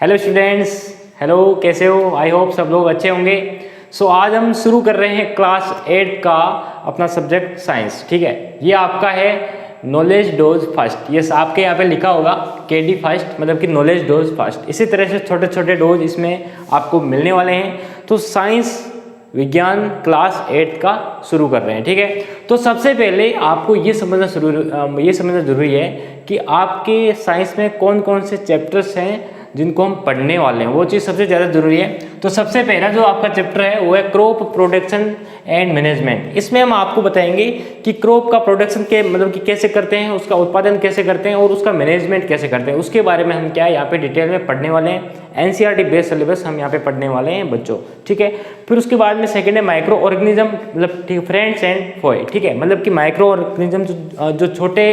Hello students, hello, कैसे हो? I hope सब लोग अच्छे होंगे। आज हम शुरू कर रहे हैं क्लास 8 का अपना सब्जेक्ट साइंस। ठीक है, ये आपका है नॉलेज डोज फर्स्ट। यस, आपके यहाँ पे लिखा होगा KD फर्स्ट, मतलब कि नॉलेज डोज फर्स्ट। इसी तरह से छोटे छोटे डोज इसमें आपको मिलने वाले हैं। तो साइंस विज्ञान क्लास 8 का शुरू कर रहे हैं। ठीक है, तो सबसे पहले आपको ये समझना जरूरी है कि आपके साइंस में कौन कौन से चैप्टर्स हैं जिनको हम पढ़ने वाले हैं, वो चीज़ सबसे ज़्यादा जरूरी है। तो सबसे पहला जो आपका चैप्टर है वो है क्रॉप प्रोडक्शन एंड मैनेजमेंट। इसमें हम आपको बताएंगे कि क्रॉप का प्रोडक्शन के मतलब कि कैसे करते हैं, उसका उत्पादन कैसे करते हैं और उसका मैनेजमेंट कैसे करते हैं, उसके बारे में हम क्या यहाँ पे डिटेल में पढ़ने वाले हैं। NCERT बेस्ड सिलेबस हम यहाँ पे पढ़ने वाले हैं बच्चों। ठीक है, फिर उसके बाद में सेकंड है माइक्रो ऑर्गेनिज्म, मतलब ठीक फ्रेंड्स एंड फॉय। ठीक है, मतलब कि माइक्रो ऑर्गेनिज्म जो छोटे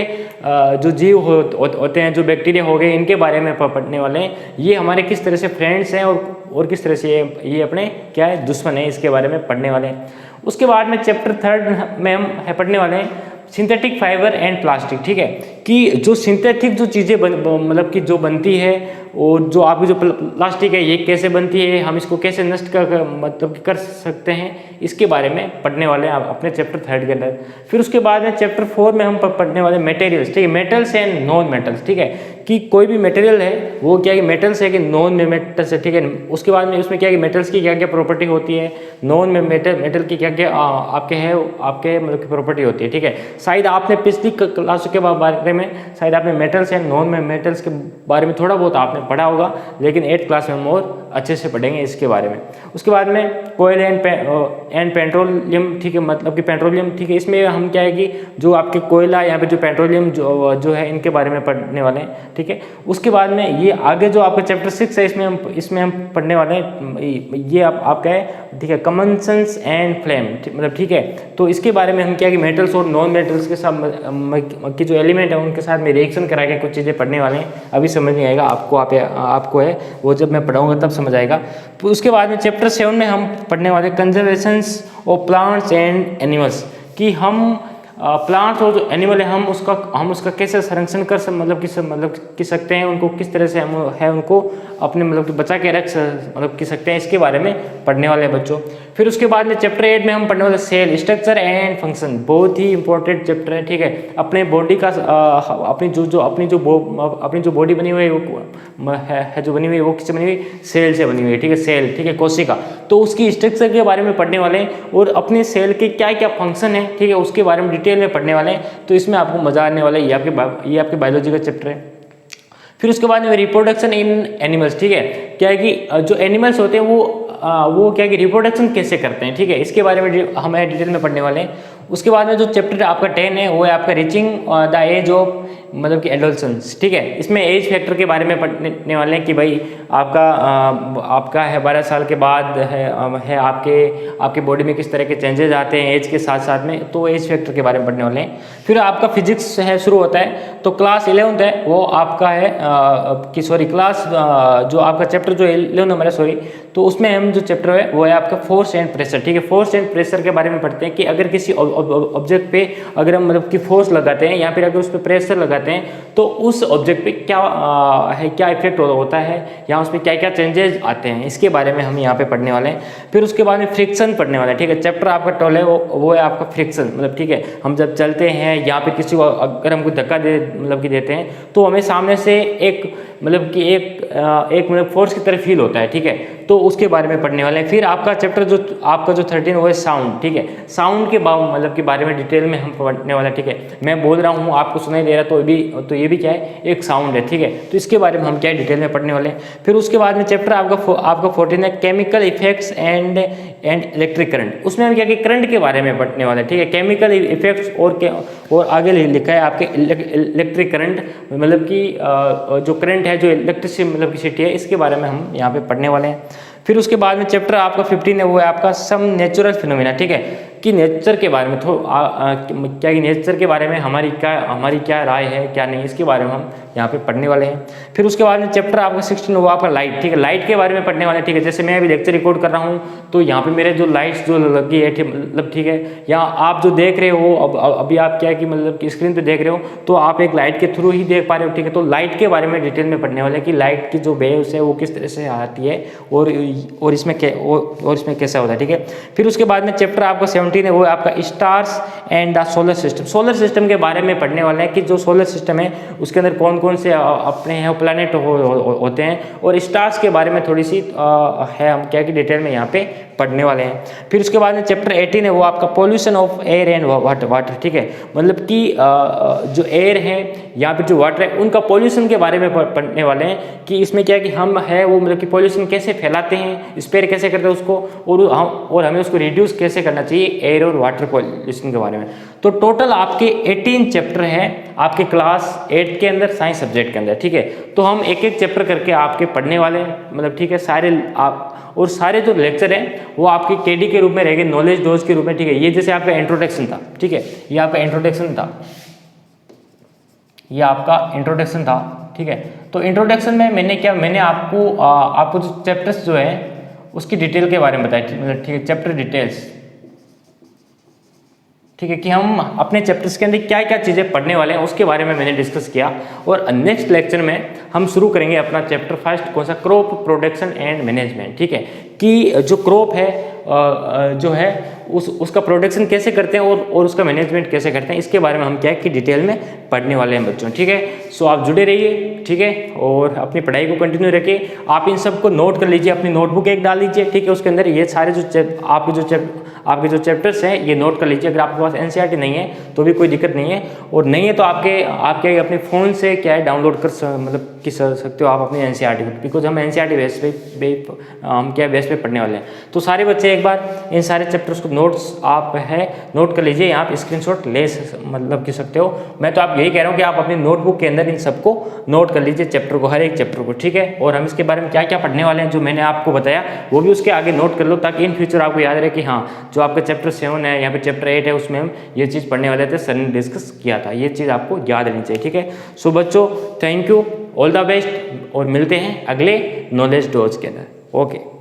जो जीव होते हैं, जो बैक्टीरिया हो गए, इनके बारे में पढ़ने वाले हैं। ये हमारे किस तरह से फ्रेंड्स हैं और किस तरह से ये अपने क्या है दुश्मन है, इसके बारे में पढ़ने वाले हैं। उसके बाद में चैप्टर 3 में हम पढ़ने वाले हैं सिंथेटिक फाइबर एंड प्लास्टिक। ठीक है, कि जो सिंथेटिक जो चीज़ें मतलब कि जो बनती है और जो आपकी जो प्लास्टिक है ये कैसे बनती है, हम इसको कैसे नष्ट कर सकते हैं, इसके बारे में पढ़ने वाले हैं अपने चैप्टर 3 के अंदर। फिर उसके बाद में चैप्टर 4 में हम पढ़ने वाले मटेरियल्स। ठीक है, मेटल्स एंड नॉन मेटल्स। ठीक है, कि कोई भी मटेरियल है वो क्या है, मेटल्स है कि नॉन मेटल्स है। ठीक है, उसके बाद में उसमें क्या है, मेटल्स की क्या क्या प्रॉपर्टी होती है, नॉन मेटल की क्या क्या आपके मतलब की प्रॉपर्टी होती है। ठीक है, शायद आपने पिछली क्लास के बारे में शायद आपने मेटल्स एंड नॉन मेटल्स के बारे में थोड़ा बहुत आपने पढ़ा होगा, लेकिन 8th क्लास में हम और अच्छे से पढ़ेंगे इसके बारे में। उसके बाद में कोयल एंड पेट्रोलियम। ठीक है, मतलब कि पेट्रोलियम। ठीक है, इसमें हम क्या है कि जो आपके कोयला, यहाँ पे जो पेट्रोलियम जो है, इनके बारे में पढ़ने वाले हैं। ठीक है, उसके बाद में ये आगे जो आपका चैप्टर 6 है, इसमें हम पढ़ने वाले हैं, ये आपका है। ठीक है, कॉमन सेंस एंड फ्लेम। मतलब ठीक है, तो इसके बारे में हम क्या है कि मेटल्स और नॉन मेटल्स के साथ की जो एलिमेंट है उनके साथ में रिएक्शन करा के कुछ चीज़ें पढ़ने वाले हैं। अभी समझ नहीं आएगा आपको है वो जब मैं पढ़ाऊंगा तब समझ आएगा। तो उसके बाद में चैप्टर 7 में हम पढ़ने वाले conservations of plants and animals, कि हम प्लांट्स और जो एनिमल है हम उसका कैसे संरक्षण कर सकते हैं, उनको किस तरह से हम है उनको अपने मतलब कि बचा के रख सकते हैं, इसके बारे में पढ़ने वाले हैं बच्चों। फिर उसके बाद में चैप्टर 8 में हम पढ़ने वाले सेल स्ट्रक्चर एंड फंक्शन। बहुत ही इंपॉर्टेंट चैप्टर है। ठीक है, अपने बॉडी का अपनी जो बॉडी बनी हुई है जो बनी हुई है वो किससे बनी हुई, सेल से बनी हुई है। ठीक है, सेल, ठीक है, कोशिका, तो उसकी स्ट्रक्चर के बारे में पढ़ने वाले हैं और अपने सेल के क्या क्या फंक्शन है, ठीक है, उसके बारे में डिटेल में पढ़ने वाले हैं। तो इसमें आपको मजा आने वाला है। ये आपके बायोलॉजी का चैप्टर है। फिर उसके बाद में रिप्रोडक्शन इन एनिमल्स। ठीक है, क्या है कि जो एनिमल्स होते हैं वो क्या है कि रिप्रोडक्शन कैसे करते हैं। ठीक है, इसके बारे में हमें डिटेल में पढ़ने वाले हैं। उसके बाद में जो चैप्टर आपका 10 है वो है आपका रीचिंग द एज ऑफ मतलब कि एडोलसेंस। ठीक है, इसमें एज फैक्टर के बारे में पढ़ने वाले हैं कि भाई आपका है 12 साल के बाद है आपके बॉडी में किस तरह के चेंजेस आते हैं एज के साथ साथ में, तो एज फैक्टर के बारे में पढ़ने वाले हैं। फिर आपका फिजिक्स है शुरू होता है, तो क्लास 11th है वो आपका है क्लास जो आपका चैप्टर जो 11 नंबर है तो उसमें हम जो चैप्टर है वो है आपका फोर्स एंड प्रेशर। ठीक है, फोर्स एंड प्रेशर के बारे में पढ़ते हैं कि अगर किसी ऑब्जेक्ट पे अगर हम मतलब कि फोर्स लगाते हैं या फिर अगर उस पर प्रेशर लगाते हैं तो उस ऑब्जेक्ट पे क्या इफेक्ट होता है या उस पर क्या क्या चेंजेस आते हैं, इसके बारे में हम यहाँ पे पढ़ने वाले हैं। फिर उसके बाद में फ्रिक्शन पढ़ने वाले हैं। ठीक है, चैप्टर आपका 12 है वो है आपका फ्रिक्शन। मतलब ठीक है, हम जब चलते हैं या फिर किसी को अगर हमको धक्का देते हैं तो हमें सामने से एक फोर्स की तरह फील होता है। ठीक है, तो उसके बारे में पढ़ने वाले हैं। फिर आपका चैप्टर जो 13 वो है साउंड। ठीक है, साउंड के बारे में डिटेल में हम पढ़ने वाले हैं। ठीक है, मैं बोल रहा हूँ आपको सुनाई दे रहा तो ये भी क्या है, एक साउंड है। ठीक है, तो इसके बारे में हम क्या है डिटेल में पढ़ने वाले हैं। फिर उसके बाद में चैप्टर आपका 14 है chemical effects and electric current. उसमें हम क्या करंट के बारे में पढ़ने वाले हैं। ठीक है, केमिकल इफेक्ट्स और आगे लिखा है आपके इलेक्ट्रिक करंट, मतलब कि जो करंट है जो इलेक्ट्रिसिटी है, इसके बारे में हम यहाँ पे पढ़ने वाले हैं। फिर उसके बाद में चैप्टर आपका 15 है वो है आपका सम नेचुरल फिनोमिना। ठीक है, कि नेचर के बारे में क्या कि नेचर के बारे में हमारी क्या राय है, क्या नहीं, इसके बारे में हम यहाँ पे पढ़ने वाले हैं। फिर उसके बाद में चैप्टर आपका 16 वो आपका लाइट, ठीक है, लाइट के बारे में पढ़ने वाले हैं, ठीक है। जैसे मैं अभी लेक्चर रिकॉर्ड कर रहा हूँ तो यहाँ पे मेरे जो लाइट्स जो लगी है, मतलब ठीक है, या आप जो देख रहे हो अभी आप क्या है कि मतलब कि स्क्रीन पे देख रहे हो तो आप एक लाइट के थ्रू ही देख पा रहे हो, ठीक है। तो लाइट के बारे में डिटेल में पढ़ने वाले हैं कि लाइट की जो वेव्स है वो किस तरह से आती है और इसमें कैसा होता है, ठीक है। फिर उसके बाद में चैप्टर आपका 17 है वो आपका stars and the solar system. Solar system के बारे में पढ़ने वाले हैं कि जो सोलर सिस्टम है उसके अंदर कौन कौन से अपने हैं प्लैनेट होते हैं, और स्टार्स के बारे में थोड़ी सी है हम क्या कि डिटेल में यहाँ पे पढ़ने वाले हैं। फिर उसके बाद में चैप्टर 18 है वो आपका pollution of air and water, ठीक है। मतलब कि जो एयर है यहाँ पे जो वाटर है उनका पॉल्यूशन के बारे में पढ़ने वाले हैं कि इसमें क्या है कि हम है वो मतलब कि पॉल्यूशन कैसे फैलाते हैं, स्पेयर कैसे करते हैं उसको, और हमें उसको रिड्यूस कैसे करना चाहिए एयर और वाटर पॉल्यूशन के बारे में। तो टोटल आपके 18 चैप्टर हैं आपके क्लास 8 के अंदर साइंस सब्जेक्ट के अंदर, ठीक है। तो हम एक एक चैप्टर करके आपके पढ़ने वाले हैं, मतलब ठीक है, सारे जो लेक्चर हैं वो आपके केडी के रूप में रहेंगे, नॉलेज डोज के रूप में, ठीक है। ये जैसे आपका इंट्रोडक्शन था, ठीक है, ये आपका इंट्रोडक्शन था, ये आपका इंट्रोडक्शन था, ठीक है। तो इंट्रोडक्शन में मैंने आपको जो चैप्टर्स जो है उसकी डिटेल के बारे में बताया, मतलब ठीक है, चैप्टर डिटेल्स, ठीक है, कि हम अपने चैप्टर्स के अंदर क्या क्या चीज़ें पढ़ने वाले हैं उसके बारे में मैंने डिस्कस किया। और नेक्स्ट लेक्चर में हम शुरू करेंगे अपना चैप्टर फर्स्ट, कौन सा, क्रॉप प्रोडक्शन एंड मैनेजमेंट, ठीक है, कि जो क्रॉप है जो है उसका प्रोडक्शन कैसे करते हैं और उसका मैनेजमेंट कैसे करते हैं, इसके बारे में हम क्या है कि डिटेल में पढ़ने वाले हैं बच्चों, ठीक है। सो आप जुड़े रहिए, ठीक है, और अपनी पढ़ाई को कंटिन्यू रखिए। आप इन सबको नोट कर लीजिए, अपनी नोटबुक एक डाल लीजिए, ठीक है, उसके अंदर ये सारे आपके जो चैप्टर्स हैं ये नोट कर लीजिए। अगर आपके पास एनसीईआरटी नहीं है तो भी कोई दिक्कत नहीं है, और नहीं है तो आपके अपने फ़ोन से क्या है डाउनलोड कर सकते हो आप अपनी एनसीईआरटी को, बिकॉज हम एनसीईआरटी बेस पे हम क्या बेस पे पढ़ने वाले हैं। तो सारे बच्चे एक बार इन सारे चैप्टर्स को नोट कर लीजिए, आप स्क्रीनशॉट ले सकते हो। मैं तो आप यही कह रहा हूँ कि आप अपनी नोटबुक के अंदर इन सबको नोट कर लीजिए, चैप्टर को, हर एक चैप्टर को, ठीक है। और हम इसके बारे में क्या क्या पढ़ने वाले हैं जो मैंने आपको बताया वो भी उसके आगे नोट कर लो, ताकि इन फ्यूचर आपको याद रहे कि हाँ जो आपका चैप्टर 7 है या फिर चैप्टर 8 है उसमें हम ये चीज़ पढ़ने वाले थे, सर ने डिस्कस किया था, ये चीज़ आपको याद रहनी चाहिए, ठीक है। सो बच्चों, thank you, all the best, और मिलते हैं अगले नॉलेज डोज के अंदर। ओके।